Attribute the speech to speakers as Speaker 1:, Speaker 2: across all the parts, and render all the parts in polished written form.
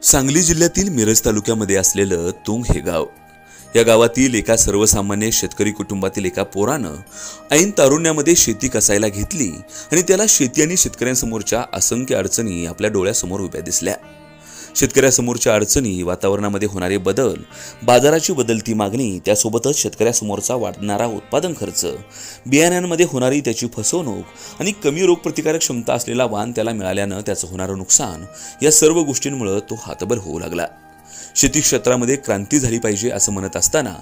Speaker 1: सांगली जिल्ह्यातील मिरज तालुक्यामध्ये असलेलं तुंग हे गाव, या गावातील एका सर्वसामान्य शेतकरी कुटुंबातील एका पोरानं ऐन तारुण्यामध्ये शेती कसायला घेतली आणि त्याला शेती आणि शेतकऱ्यांसमोरच्या असंख्य अडचणी आपल्या डोळ्यासमोर उभ्या दिसल्या। शेतकऱ्यासमोरच्या अडचणी, वातावरणामध्ये होणारे बदल, बाजाराची बदलती मागणी, त्यासोबतच शेतकऱ्यासमोरचा वाढणारा उत्पादन खर्च, बियाण्यांमध्ये होणारी त्याची फसवणूक आणि कमी रोगप्रतिकारक क्षमता असलेला वाण त्याला मिळाल्यानं त्याचं होणारं नुकसान, या सर्व गोष्टींमुळे तो हातभर होऊ लागला। शेती क्षेत्रामध्ये क्रांती झाली पाहिजे असं म्हणत असताना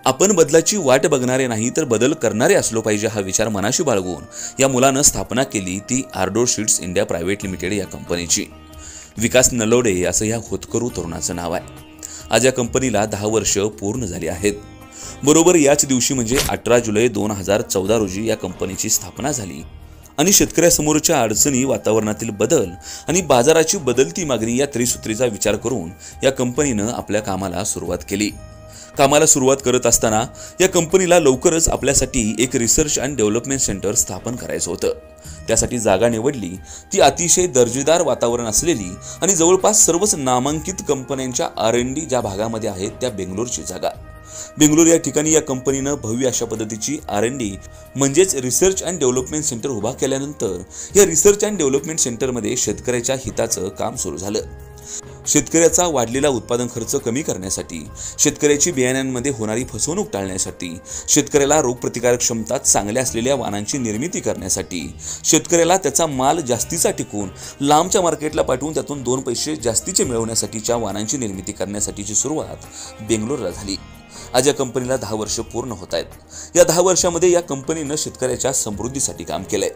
Speaker 1: आपण बदलाची वाट बघणारे नाही तर बदल करणारे असलो पाहिजे हा विचार मनाशी बाळगून या मुलानं स्थापना केली ती Ardor seeds India private limited या कंपनीची। विकास नलोडे असं या होतकरू तरुणाचं नाव आहे। आज या कंपनीला 10 वर्ष पूर्ण झाली आहेत। बरोबर याच दिवशी म्हणजे 18 जुलै 2014 रोजी या कंपनीची स्थापना झाली आणि शेतकऱ्यासमोरच्या अडचणी, वातावरणातील बदल आणि बाजाराची बदलती मागणी या त्रिसूत्रीचा विचार करून या कंपनीनं आपल्या कामाला सुरुवात केली। कामाला सुरुवात करत असताना या कंपनीला लवकरच आपल्यासाठी एक रिसर्च अँड डेव्हलपमेंट सेंटर स्थापन करायचं होतं। त्यासाठी जागा निवडली ती अतिशय दर्जेदार वातावरण असलेली आणि जवळपास सर्वच नामांकित कंपन्यांच्या R&D ज्या भागामध्ये आहेत त्या बेंगलोरची जागा। बेंगलोर या ठिकाणी या कंपनीनं भव्य अशा पद्धतीची R&D म्हणजेच रिसर्च अँड डेव्हलपमेंट सेंटर उभा केल्यानंतर या रिसर्च अँड डेव्हलपमेंट सेंटरमध्ये शेतकऱ्याच्या हिताचं काम सुरू झालं। शेतकऱ्याचा वाढलेला उत्पादन खर्च कमी करण्यासाठी, शेतकऱ्याची बियाण्यांमध्ये होणारी फसवणूक टाळण्यासाठी, शेतकऱ्याला रोगप्रतिकारक क्षमता चांगल्या असलेल्या वाणांची निर्मिती करण्यासाठी, शेतकऱ्याला त्याचा माल जास्तीचा टिकून लांबच्या मार्केटला पाठवून त्यातून 2 पैसे जास्तीचे मिळवण्यासाठीच्या वाणांची निर्मिती करण्यासाठीची सुरुवात बेंगलोरला झाली। आज या कंपनीला 10 वर्ष पूर्ण होत आहेत। या 10 वर्षामध्ये या कंपनीनं शेतकऱ्याच्या समृद्धीसाठी काम केलंय।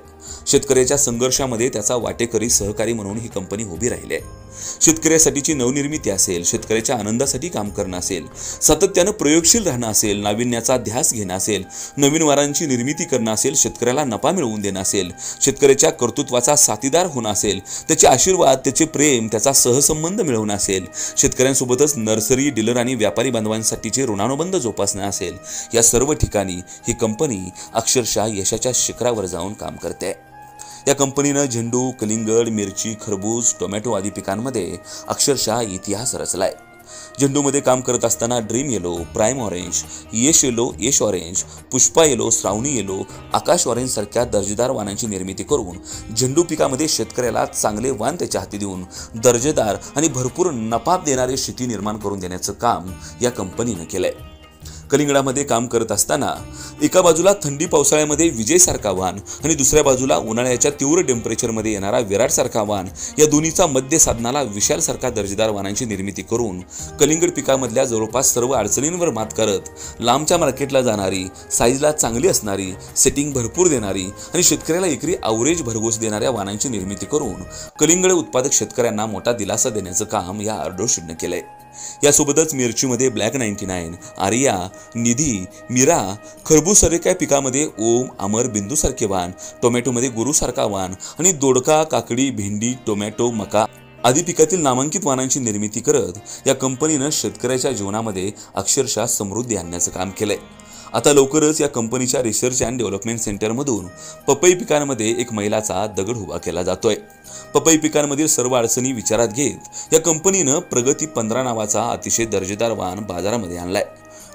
Speaker 1: शेतकऱ्याच्या संघर्षामध्ये त्याचा वाटेकरी सहकारी म्हणून ही कंपनी उभी राहिली आहे। शेतकऱ्यासाठीची नवनिर्मिती असेल, शेतकऱ्याच्या आनंदासाठी काम करणं असेल, सातत्यानं प्रयोगशील राहणं असेल, नाविन्याचा ध्यास घेणं असेल, नवीन वारांची निर्मिती करणं असेल, शेतकऱ्याला नफा मिळवून देणं असेल, शेतकऱ्याच्या कर्तृत्वाचा साथीदार होणं असेल, त्याचे आशीर्वाद, त्याचे प्रेम, त्याचा सहसंबंध मिळवणं असेल, शेतकऱ्यांसोबतच नर्सरी डीलर आणि व्यापारी बांधवांसाठीचे ऋणानुबंध जोपासणं असेल, या सर्व ठिकाणी ही कंपनी अक्षरशः यशाच्या शिखरावर जाऊन काम करते। या कंपनीनं झेंडू, कलिंगड, मिरची, खरबूज, टोमॅटो आदी पिकांमध्ये अक्षरशः इतिहास रचलाय। झेंडूमध्ये काम करत असताना ड्रीम येलो, प्राइम ऑरेंज, यश येलो, यश ऑरेंज, पुष्पा येलो, श्रावणी येलो, आकाश ऑरेंज सारख्या दर्जेदार वाणांची निर्मिती करून झेंडू पिकामध्ये शेतकऱ्याला चांगले वाण त्याच्या हाती देऊन दर्जेदार आणि भरपूर नफा देणारे शेती निर्माण करून देण्याचं काम या कंपनीनं केलंय। कलिंगडामध्ये काम करत असताना एका बाजूला थंडी पावसाळ्यामध्ये विजयसारखा वाण आणि दुसऱ्या बाजूला उन्हाळ्याच्या तीव्र टेम्परेचरमध्ये येणारा विराटसारखा वाण, या दोन्हीचा मध्य साधनाला विशालसारखा दर्जेदार वाणांची निर्मिती करून कलिंगड पिकामधल्या जवळपास सर्व अडचणींवर मात करत लांबच्या मार्केटला जाणारी, साईजला चांगली असणारी, सेटिंग भरपूर देणारी आणि शेतकऱ्याला एकरी ॲव्हरेज भरघोस देणाऱ्या वाणांची निर्मिती करून कलिंगड उत्पादक शेतकऱ्यांना मोठा दिलासा देण्याचं काम या आर्डोर सीडनं केलंय। यासोबतच मिरचीमध्ये ब्लॅक 99, आर्या, निधी, मीरा, खरबूज सारख्या पिकामध्ये ओम, अमर, बिंदू सारखे वाण, टोमॅटोमध्ये गुरुसारखा वाण आणि दोडका, काकडी, भेंडी, टोमॅटो, मका आदी पिकातील नामांकित वाणांची निर्मिती करत या कंपनीनं शेतकऱ्याच्या जीवनामध्ये अक्षरशः समृद्धी आणण्याचं काम केलंय। आता लवकरच या कंपनीच्या रिसर्च अँड डेव्हलपमेंट सेंटरमधून पपई पिकांमध्ये एक मैलाचा दगड उभा केला जातोय। पपई पिकांमधील सर्व अडचणी विचारात घेत या कंपनीनं प्रगती 15 नावाचा अतिशय दर्जेदार वाण बाजारामध्ये आणलाय।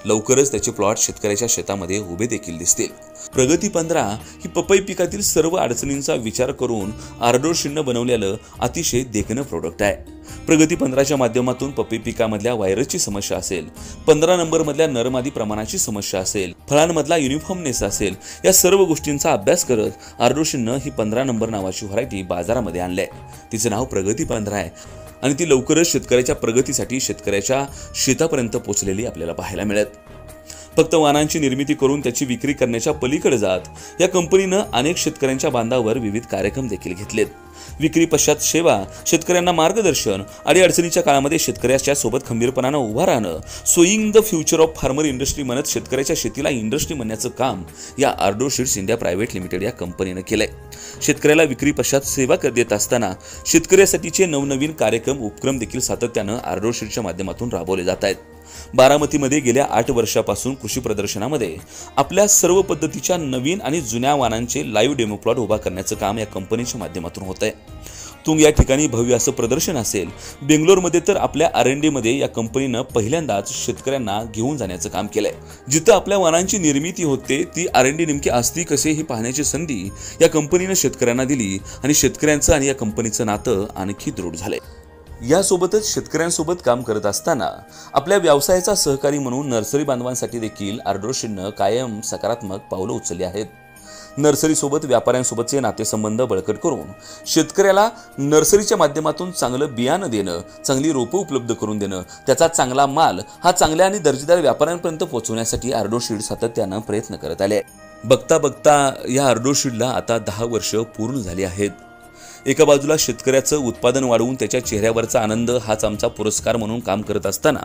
Speaker 1: लवकरच त्याचे प्लॉट शेतकऱ्याच्या शेतामध्ये उभे देखील दिसतील। प्रगती 15 ही पपई पिकातील सर्व अडचणींचा विचार करून आर्डोर सीडनं बनवलेलं अतिशय देखणं प्रोडक्ट आहे। प्रगती 15च्या माध्यमातून पपई पिकामधल्या व्हायरसची समस्या असेल, 15 नंबरमधल्या नरमादी प्रमाणाची समस्या असेल, फळांमधला युनिफॉर्मनेस असेल, या सर्व गोष्टींचा अभ्यास करत आर्डोर सीडनं ही 15 नंबर नावाची व्हरायटी बाजारामध्ये आणली आहे। तिचं नाव प्रगती 15 आहे आणि ती लवकरच शेतकऱ्याच्या प्रगतीसाठी शेतकऱ्याच्या शेतापर्यंत पोहोचलेली आपल्याला पाहायला मिळेल। फक्त वाणांची निर्मिती करून त्याची विक्री करण्याच्या पलीकडे जात या कंपनीनं अनेक शेतकऱ्यांच्या बांधावर विविध कार्यक्रम देखील घेतलेत। विक्री पश्चात सेवा, शेतकऱ्यांना मार्गदर्शन, अडीअडचणीच्या काळामध्ये शेतकऱ्याच्या सोबत खंबीरपणानं उभा राहणं, sowing the future of farmer industry म्हणत शेतकऱ्याच्या शेतीला इंडस्ट्री म्हणण्याचं काम या Ardor seeds India private limited या कंपनीनं केलंय। शेतकऱ्याला विक्री पश्चात सेवा देत असताना शेतकऱ्यासाठीचे नवनवीन कार्यक्रम, उपक्रम देखील सातत्यानं आर्डोर सीड्सच्या माध्यमातून राबवले जात आहेत। बारामतीमध्ये गेल्या 8 वर्षापासून कृषी प्रदर्शनामध्ये आपल्या सर्व पद्धतीच्या नवीन आणि जुन्या वाहनांचे लाईव्ह डेमो प्लॉट उभा करण्याचं काम या कंपनीच्या माध्यमातून होत आहे। तुंग या ठिकाणी भव्य असं प्रदर्शन असेल। बेंगलोरमध्ये तर आपल्या R&D मध्ये या कंपनीनं पहिल्यांदाच शेतकऱ्यांना घेऊन जाण्याचं काम केलंय। जिथं आपल्या वाहनांची निर्मिती होते ती R&D नेमकी असती कसे ही पाहण्याची संधी या कंपनीनं शेतकऱ्यांना दिली आणि शेतकऱ्यांचं आणि या कंपनीचं नातं आणखी दृढ झालंय। यासोबतच शेतकऱ्यांसोबत काम करत असताना आपल्या व्यवसायाचा सहकारी म्हणून नर्सरी बांधवांसाठी देखील आर्डोशीडनं कायम सकारात्मक पावलं उचलली आहेत। नर्सरीसोबत व्यापाऱ्यांसोबतचे नातेसंबंध बळकट करून शेतकऱ्याला नर्सरीच्या माध्यमातून चांगलं बियाणं देणं, चांगली रोपं उपलब्ध करून देणं, त्याचा चांगला माल हा चांगल्या आणि दर्जेदार व्यापाऱ्यांपर्यंत पोहोचवण्यासाठी आर्डोशीड सातत्यानं प्रयत्न करत आले। बघता बघता या आर्डोशीडला आता 10 वर्ष पूर्ण झाली आहेत। एका बाजूला शेतकऱ्याचं उत्पादन वाढवून त्याच्या चेहऱ्यावरचा आनंद हाच आमचा पुरस्कार म्हणून काम करत असताना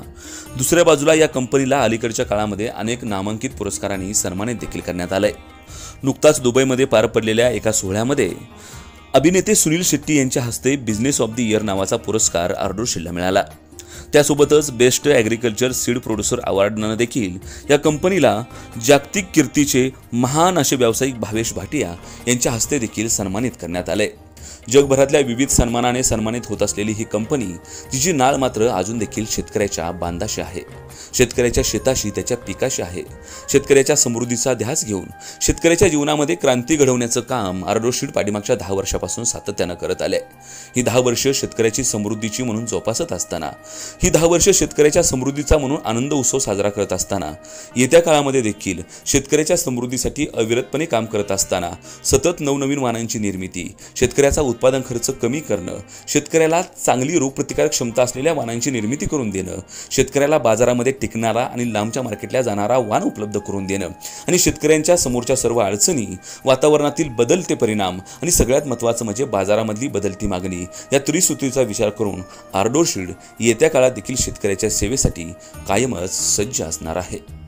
Speaker 1: दुसऱ्या बाजूला या कंपनीला अलीकडच्या काळामध्ये अनेक नामांकित पुरस्कारांनी सन्मानित देखील करण्यात आलंय। नुकताच दुबईमध्ये पार पडलेल्या एका सोहळ्यामध्ये अभिनेते सुनील शेट्टी यांच्या हस्ते बिझनेस ऑफ द इयर नावाचा पुरस्कार आर्डोशीडला मिळाला। त्यासोबतच बेस्ट ॲग्रिकल्चर सीड प्रोड्युसर अवॉर्डनं देखील या कंपनीला जागतिक कीर्तीचे महान असे व्यावसायिक भावेश भाटिया यांच्या हस्ते देखील सन्मानित करण्यात आले। जगभरातल्या विविध सन्मानाने सन्मानित होत असलेली ही कंपनी तिची नाळ मात्र अजून देखील शेतकऱ्याच्या बांधाशी आहे, शेतकऱ्याच्या शेताशी, त्याच्या पिकाशी आहे। शेतकऱ्याच्या समृद्धीचा ध्यास घेऊन शेतकऱ्याच्या जीवनामध्ये क्रांती घडवण्याचं काम आर्डोशीड पाठीमागच्या 10 वर्षापासून सातत्यानं करत आले। ही 10 वर्ष शेतकऱ्याची समृद्धीची म्हणून जोपासत असताना, ही 10 वर्ष शेतकऱ्याच्या समृद्धीचा म्हणून आनंद उत्सव साजरा करत असताना, येत्या काळामध्ये देखील शेतकऱ्याच्या समृद्धीसाठी अविरतपणे काम करत असताना सतत नवनवीन वाहनांची निर्मिती, शेतकऱ्याचा उत्पादन खर्च कमी करणं, शेतकऱ्याला चांगली रोगप्रतिकारक क्षमता असलेल्या वाहनांची निर्मिती करून देणं, शेतकऱ्याला बाजारामध्ये टिकणारा आणि लांबच्या मार्केटला जाणारा वाहन उपलब्ध करून देणं आणि शेतकऱ्यांच्या समोरच्या सर्व अडचणी, वातावरणातील बदलते परिणाम आणि सगळ्यात महत्त्वाचं म्हणजे बाजारामधली बदलती मागणी या त्रिसूत्रीचा विचार करून आर्डोशीड येत्या काळात देखील शेतकऱ्याच्या सेवेसाठी कायमच सज्ज असणार आहे।